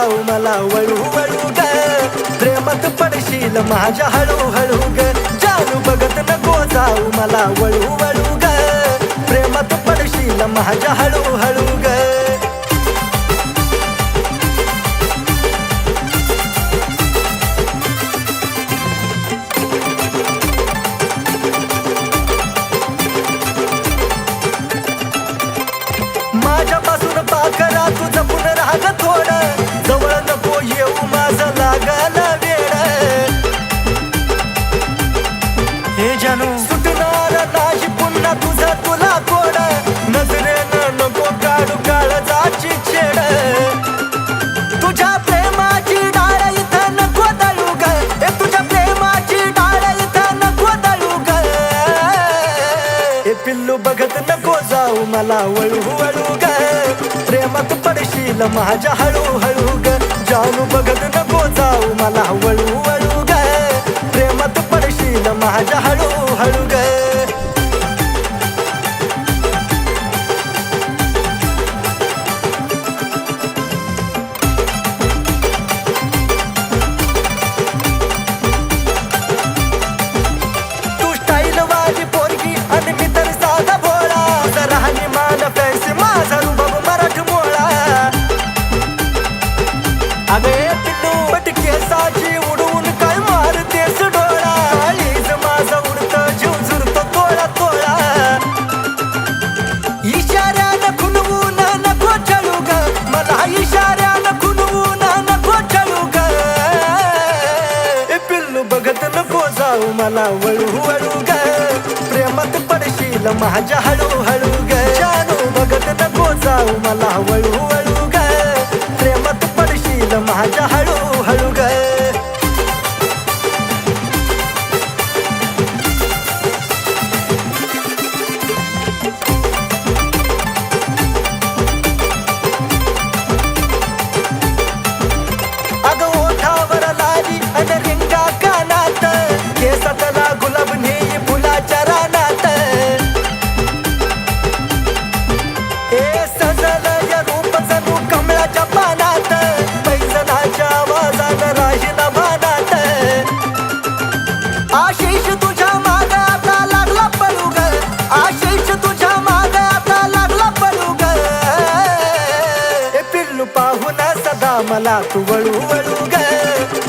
जाऊ मला वळू वळू ग प्रेमात पडशील माझ्या हळू हळू ग जानू बघत नको जाऊ मला वळू वळू ग प्रेमात पडशील माझ्या हळू हळू ग माझ्यापासून पाकरा तू जपून राग थोडं जवळ नको येऊ माझं लागल वेड हे जानू सुटणार नाही पुन्हा तुझं तुला कोड नजरेनं नको काढू काळजाची छेड तुझ्या प्रेमाची डाळ इथं नको दळू ग तुझ्या प्रेमाची डाळ इथं नको दळू ग हे पिल्लू बघत नको जाऊ मला वळू वळू ग प्रेमात पडशील माझ्या हळू हळू ग जानू बघत नको जाऊ मला वळू वळू ग प्रेमात पडशील माझ्या हळू हळू ग तू स्टाईल वाली पोरगी आणि मी तर साधा भोळा जरा मान फॅन्सी माझा रुबाब मराठमोळा अगे पिल्लू पटकेसाची उडवून काय मारतेस डोळा आलीच माझा उडतं जीव झुरतो तोळा तोळा इशाऱ्यानं खुनवून नको चळू ग मला इशाऱ्यानं खुनवून नको चळू ग पिल्लू बघत नको जाऊ मला वळू वळू ग प्रेमात पडशील माझ्या हळू हळू ग जानू बघत नको जाऊ मला वळू वळू ग प्रेमात पडशील माझ्या हळू हळू ग अगं ओठावर लाली आणि रिंगा कानात केसातला गुलाब नेई फुलाच्या रानात ए सजल या रूप जणू कमळाच्या पानात पैजनाच्या आवाजानं राहील भानात आशिष तुझ्या माग आता लागला पळू ग आशिष तुझ्या माग आता लागला पळू ग ए पिल्लू पाहून सदा मला तू वळू वळू ग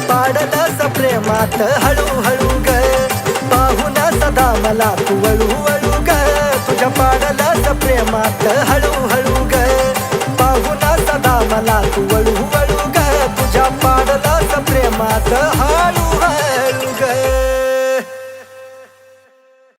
पाडलंस प्रेमात हळू हळू ग पाहून सदा मला तू वळू वळू ग तुझ्या पाडलंस प्रेमात हळू हळू ग पाहून सदा मला तू वळू वळू ग तुझ्या पाडलंस प्रेमात हळू